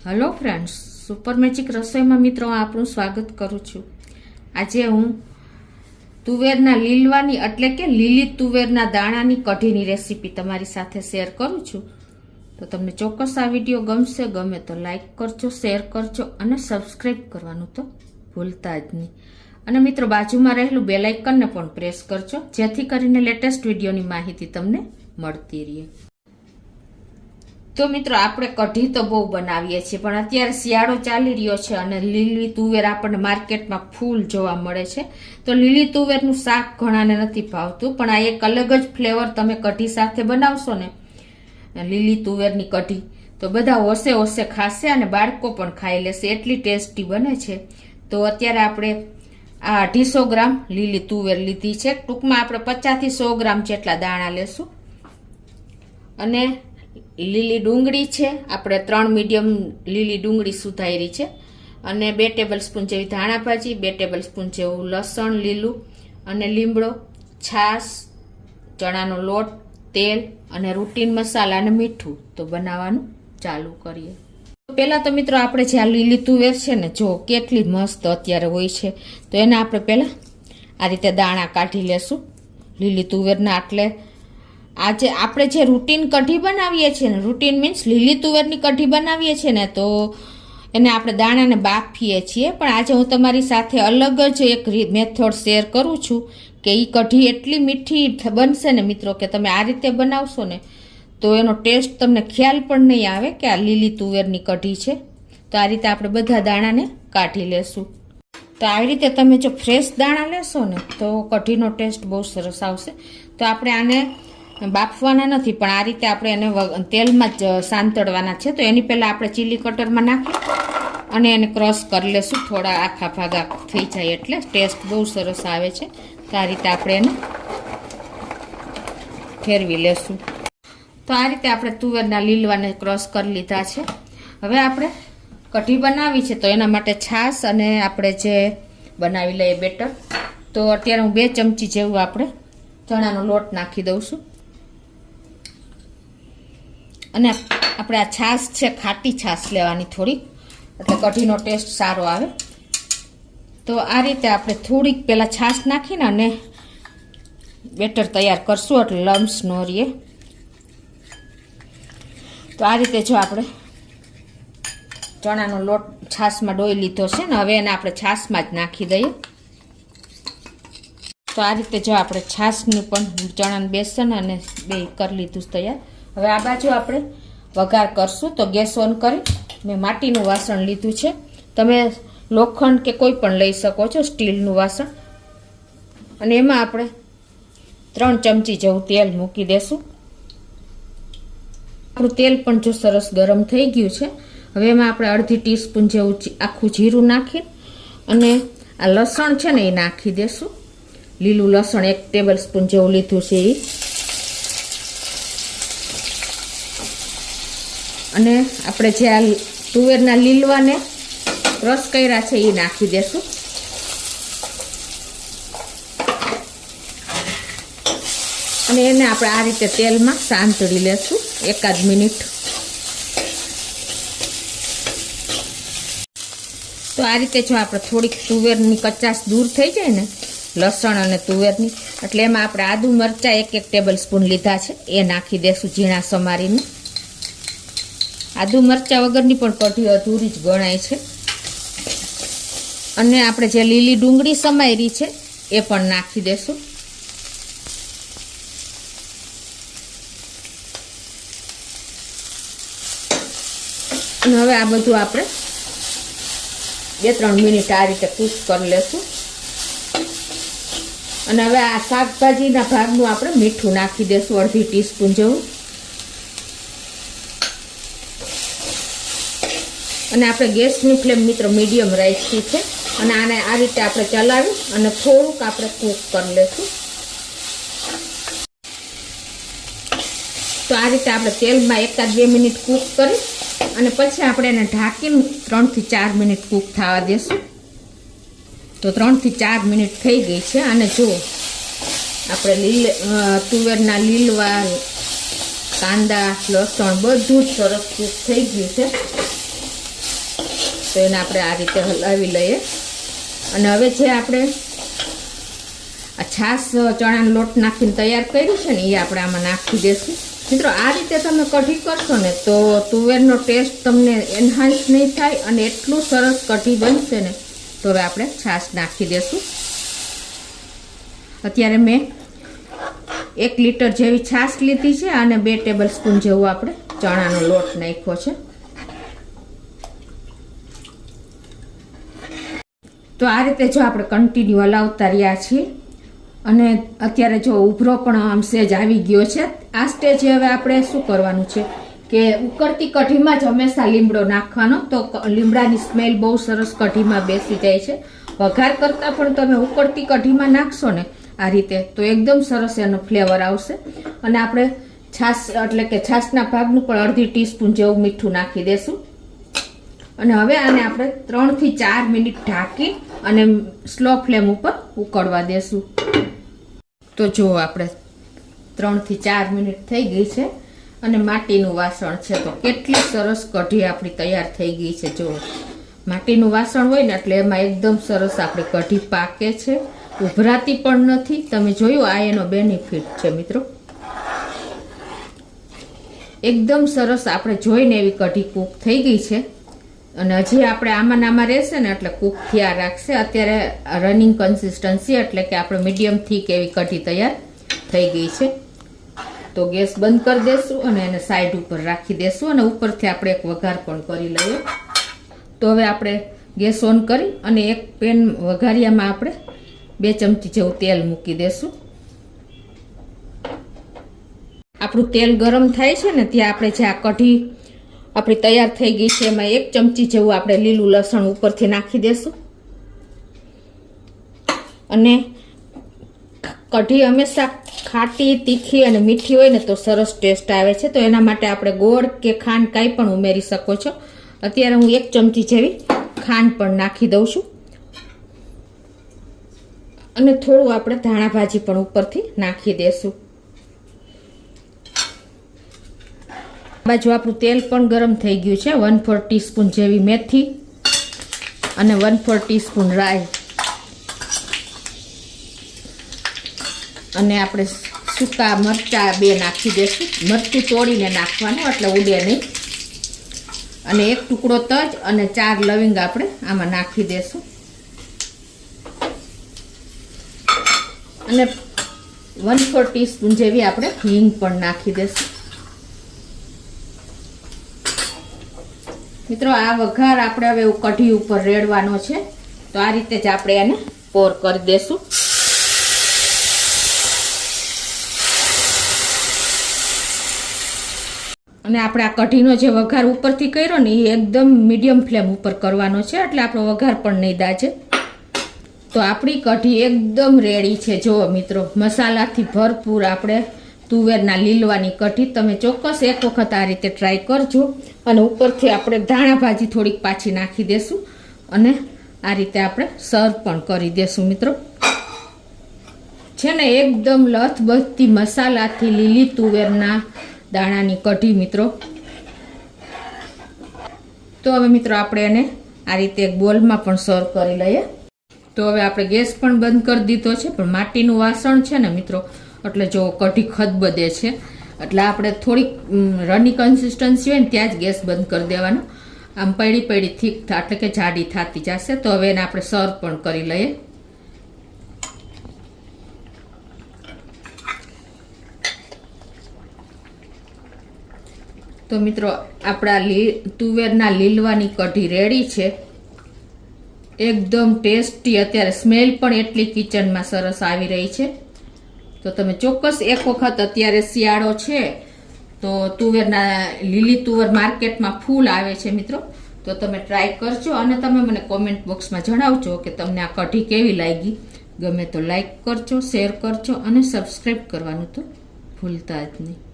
Hello friends, super magic રસોઈમાં મિત્રો આપણું સ્વાગત કરું છું। આજે હું તુવેરના લીલવાની એટલે કે લીલી તુવેરના દાણાની કઢીની રેસીપી તમારી સાથે શેર કરું છું। તો તમને ચોક્કસ આ વિડીયો ગમશે, ગમે તો લાઈક કરજો, શેર કરજો અને સબસ્ક્રાઈબ કરવાનું તો ભૂલતા જ નહીં। અને મિત્રો બાજુમાં રહેલું બેલ આઇકનને પણ પ્રેસ કરજો, જેથી કરીને લેટેસ્ટ વિડીયોની માહિતી તમને મળતી રહે। તો મિત્રો આપણે કઢી તો બહુ બનાવીએ છીએ, પણ અત્યારે શિયાળો ચાલી રહ્યો છે અને લીલી તુવેર આપણને માર્કેટમાં ફૂલ જોવા મળે છે। તો લીલી તુવેરનું શાક ઘણાને નથી ભાવતું, પણ આ એક અલગ જ ફ્લેવર તમે કઢી સાથે બનાવશો ને, લીલી તુવેરની કઢી, તો બધા હોશે હોશે ખાશે અને બાળકો પણ ખાઈ લેશે, એટલી ટેસ્ટી બને છે। તો અત્યારે આપણે આ 250 ગ્રામ લીલી તુવેર લીધી છે। ટૂંકમાં આપણે 50 થી 100 ગ્રામ જેટલા દાણા લેશું। અને લીલી ડુંગળી છે, આપણે 3 મીડિયમ લીલી ડુંગળી સુધારી છે, અને 2 ટેબલ સ્પૂન જેવી ધાણા ભાજી, 2 ટેબલ સ્પૂન જેવું લસણ લીલું, અને લીમડો, છાશ, ચણાનો લોટ, તેલ અને રૂટીન મસાલા અને મીઠું। તો બનાવવાનું ચાલુ કરીએ। પહેલા તો મિત્રો આપણે જે આ લીલી તુવેર છે ને, જો કેટલી મસ્ત અત્યારે હોય છે, તો એને આપણે પહેલા આ રીતે દાણા કાઢી લેશું લીલી તુવેરના। એટલે આજે આપણે જે રૂટીન કઢી બનાવીએ છીએ ને, રૂટીન મીન્સ લીલી તુવેરની કઢી બનાવીએ છીએ ને, તો એને આપણે દાણાને બાફીએ છીએ, પણ આજે હું તમારી સાથે અલગ જ એક મેથડ શેર કરું છું કે એ કઢી એટલી મીઠી બનશે ને મિત્રો, કે તમે આ રીતે બનાવશો ને તો એનો ટેસ્ટ તમને ખ્યાલ પણ નહીં આવે કે આ લીલી તુવેરની કઢી છે। તો આ રીતે આપણે બધા દાણાને કાઢી લેશું। તો આવી રીતે તમે જો ફ્રેશ દાણા લેશો ને તો કઢીનો ટેસ્ટ બહુ સરસ આવશે। તો આપણે આને બાફવાના નથી, પણ આ રીતે આપણે એને તેલમાં જ સાંતળવાના છે। તો એની પહેલાં આપણે ચીલી કટરમાં નાખી અને એને ક્રશ કરી લેશું, થોડા આખા ભાગા થઈ જાય એટલે ટેસ્ટ બહુ સરસ આવે છે। તો આ રીતે આપણે એને ફેરવી લેશું। તો આ રીતે આપણે તુવેરના લીલવાને ક્રશ કરી લીધા છે। હવે આપણે કઢી બનાવી છે, તો એના માટે છાશ અને આપણે જે બનાવી લઈએ બેટર। તો અત્યારે હું 2 ચમચી જેવું આપણે ચણાનો લોટ નાખી દઉં છું, અને આપણે આ છાશ છે ખાટી છાશ લેવાની થોડીક, એટલે કઢીનો ટેસ્ટ સારો આવે। તો આ રીતે આપણે થોડીક પહેલાં છાશ નાખીને અને બેટર તૈયાર કરશું, એટલે લમ્સ ન રહે। તો આ રીતે જો આપણે ચણાનો લોટ છાશમાં ડોઈ લીધો છે ને, હવે એને આપણે છાશમાં જ નાખી દઈએ। તો આ રીતે જો આપણે છાશનું પણ ચણાનું બેસન અને બે કરી લીધું તૈયાર। હવે આ બાજુ આપણે વઘાર કરશું। તો ગેસ ઓન કરી મેં માટીનું વાસણ લીધું છે, તમે લોખંડ કે કોઈ પણ લઈ શકો છો, સ્ટીલનું વાસણ, અને એમાં આપણે 3 ચમચી જેવું તેલ મૂકી દેશું। આપણું તેલ પણ જો સરસ ગરમ થઈ ગયું છે। હવે એમાં આપણે અડધી ટીસ્પૂન જેવું આખું જીરું નાખી અને આ લસણ છે ને એ નાખી દેશું। લીલું લસણ 1 ટેબલ સ્પૂન જેવું લીધું છે એ, અને આપણે જે આ તુવેરના લીલવાને ક્રશ કર્યા છે એ નાખી દેશું, અને એને આપણે આ રીતે તેલમાં સાંતળી લેશું 1 મિનિટ। તો આ રીતે જો આપણે થોડીક તુવેરની કચાશ દૂર થઈ જાય ને, લસણ અને તુવેરની, એટલે એમાં આપણે આદુ મરચાં 1 ટેબલ સ્પૂન લીધા છે એ નાખી દેશું ઝીણા સમારીને। આદુ મરચાં વગરની પણ કઢી અધૂરી જ ગણાય છે। અને આપણે જે લીલી ડુંગળી સમારી છે એ પણ નાખી દેશું। અને હવે આ બધું આપણે 2-3 મિનિટ આ રીતે કૂક કરી લેશું। અને હવે આ શાકભાજીના ભાગનું આપણે મીઠું નાખી દેશું, અડધી ટીસ્પૂન જેવું, અને આપણે ગેસની ફ્લેમ મિત્રો મીડિયમ રાખી છે, અને આને આ રીતે આપણે ચલાવી અને થોડુંક આપણે કૂક કરી લેશું। તો આ રીતે આપણે તેલમાં 1-2 મિનિટ કૂક કરી અને પછી આપણે એને ઢાંકીને 3 થી 4 મિનિટ કૂક થવા દેશું। તો 3 થી 4 મિનિટ થઈ ગઈ છે, અને જો આપણે તુવેરના લીલવા, કાંદા, લસણ બધું જ સરસ કૂક થઈ ગયું છે। તો એને આપણે આ રીતે હલાવી લઈએ. અને હવે જે આપણે આ છાશ ચણાનો લોટ નાખીને તૈયાર કર્યું છે ને એ આપણે આમાં નાખી દઈશું. મિત્રો આ રીતે તમે કઢી કરશો ને તો તુવેરનો ટેસ્ટ તમને એન્હાન્સ નહીં થાય અને એટલું સરસ કઢી બનશે ને. તો હવે આપણે છાશ નાખી દઈશું. અત્યારે મેં 1 લીટર જેવી છાશ લીધી છે અને 2 ટેબલ સ્પૂન જેવો આપણે ચણાનો લોટ નાખ્યો છે. તો આ રીતે જો આપણે કન્ટિન્યુ હલાવતા રહ્યા છીએ અને અત્યારે જો ઉભરો પણ આમ સેજ આવી ગયો છે. આ સ્ટેજે હવે આપણે શું કરવાનું છે કે ઉકળતી કઢીમાં જ હંમેશા લીમડો નાખવાનો. તો લીમડાની સ્મેલ બહુ સરસ કઢીમાં બેસી જાય છે. વઘાર કરતાં પણ તમે ઉકળતી કઢીમાં નાખશો ને આ રીતે તો એકદમ સરસ એનો ફ્લેવર આવશે. અને આપણે છાશ એટલે કે છાશના ભાગનું પણ અડધી ટીસ્પૂન જેવું મીઠું નાખી દેશું. અને હવે આને આપણે 3 થી 4 મિનિટ ઢાંકી અને સ્લો ફ્લેમ ઉપર ઉકળવા દેશું. તો જો આપણે 3 થી 4 મિનિટ થઈ ગઈ છે અને માટીનું વાસણ છે. તો કેટલી સરસ કઢી આપણી તૈયાર થઈ ગઈ છે. જો માટીનું વાસણ હોય ને એટલે એમાં એકદમ સરસ આપણે કઢી પાકે છે, ઉભરાતી પણ નથી. તમે જોયું, આ એનો બેનિફિટ છે મિત્રો. એકદમ સરસ આપણે જોઈને એવી કઢી કૂક થઈ ગઈ છે. અને હજી આપણે આમાં રહેશે ને એટલે કૂક થયા રાખશે. અત્યારે રનિંગ કન્સિસ્ટન્સી એટલે કે આપણે મીડિયમ થીક એવી કઢી તૈયાર થઈ ગઈ છે. તો ગેસ બંધ કરી દેશું અને એને સાઈડ ઉપર રાખી દેશું અને ઉપરથી આપણે એક વઘાર પણ કરી લઈએ. તો હવે આપણે ગેસ ઓન કરી અને એક પેન વઘારિયામાં આપણે 2 ચમચી જેવું તેલ મૂકી દેશું. આપણું તેલ ગરમ થાય છે ને ત્યાં આપણે જે આ કઢી આપણી તૈયાર થઈ ગઈ છે એમાં 1 ચમચી જેવું આપણે લીલું લસણ ઉપરથી નાખી દેશું. અને કઢી હંમેશા ખાટી, તીખી અને મીઠી હોય ને તો સરસ ટેસ્ટ આવે છે. તો એના માટે આપણે ગોળ કે ખાંડ કાંઈ પણ ઉમેરી શકો છો. અત્યારે હું 1 ચમચી જેવી ખાંડ પણ નાખી દઉં છું. અને થોડું આપણે ધાણા ભાજી પણ ઉપરથી નાખી દેશું. બાજુ આપણું તેલ પણ ગરમ થઈ ગયું છે. 1/4 ટીસ્પૂન જેવી મેથી અને 1/4 ટીસ્પૂન રાઈ અને આપણે સૂકા મરચાં 2 નાખી દઈશું. મરચું તોડીને નાખવાનું એટલે ઉડે નહીં. અને 1 ટુકડો તજ અને 4 લવિંગ આપણે આમાં નાખી દઈશું. અને 1/4 ટીસ્પૂન જેવી આપણે હિંગ પણ નાખી દઈશું. મિત્રો આ વઘાર આપણે હવે કઢી ઉપર રેડવાનો છે. તો આ રીતે જ આપણે એને પોર કરી દેશું. અને આપણે આ કઢીનો જે વઘાર ઉપરથી કર્યો ને એ એકદમ મીડિયમ ફ્લેમ ઉપર કરવાનો છે એટલે આપણો વઘાર પણ નહીં દાજે. તો આપણી કઢી એકદમ રેડી છે. જુઓ મિત્રો, મસાલાથી ભરપૂર આપણે તુવેરના લીલવાની કઢી. તમે ચોક્કસ એક વખત આ રીતે ટ્રાય કરજો. અને ઉપરથી આપણે ધાણા ભાજી થોડીક પાછી નાખી દેશું અને આ રીતે આપણે સર્વ પણ કરી દેશું. મિત્રો છે ને એકદમ લથબથતી મસાલાથી લીલી તુવેરના દાણાની કઢી મિત્રો. તો હવે મિત્રો આપણે એને આ રીતે એક બોલમાં પણ સર્વ કરી લઈએ. તો હવે આપણે ગેસ પણ બંધ કરી દીધો છે. પણ માટીનું વાસણ છે ને મિત્રો એટલે જો કઢી ખદબદે છે એટલે આપણે થોડીક રની કન્સિસ્ટન્સી હોય ને ત્યાં જ ગેસ બંધ કરી દેવાનો. આમ પડી થીક એટલે કે જાડી થતી જશે. તો હવે એને આપણે સર્વ પણ કરી લઈએ. તો મિત્રો આપણા તુવેરના લીલવાની કઢી રેડી છે. એકદમ ટેસ્ટી. અત્યારે સ્મેલ પણ એટલી કિચનમાં સરસ આવી રહી છે. તો તમે ચોક્કસ એક વખત, અત્યારે શિયાળો છે તો લીલી તુવર માર્કેટમાં ફૂલ આવે છે મિત્રો. તો તમે ટ્રાય કરજો અને તમે મને કોમેન્ટ બોક્સમાં જણાવજો કે તમને આ કઢી કેવી લાગી. ગમે તો લાઈક કરજો, શેર કરજો અને સબસ્ક્રાઈબ કરવાનું તો ભૂલતા જ નહીં.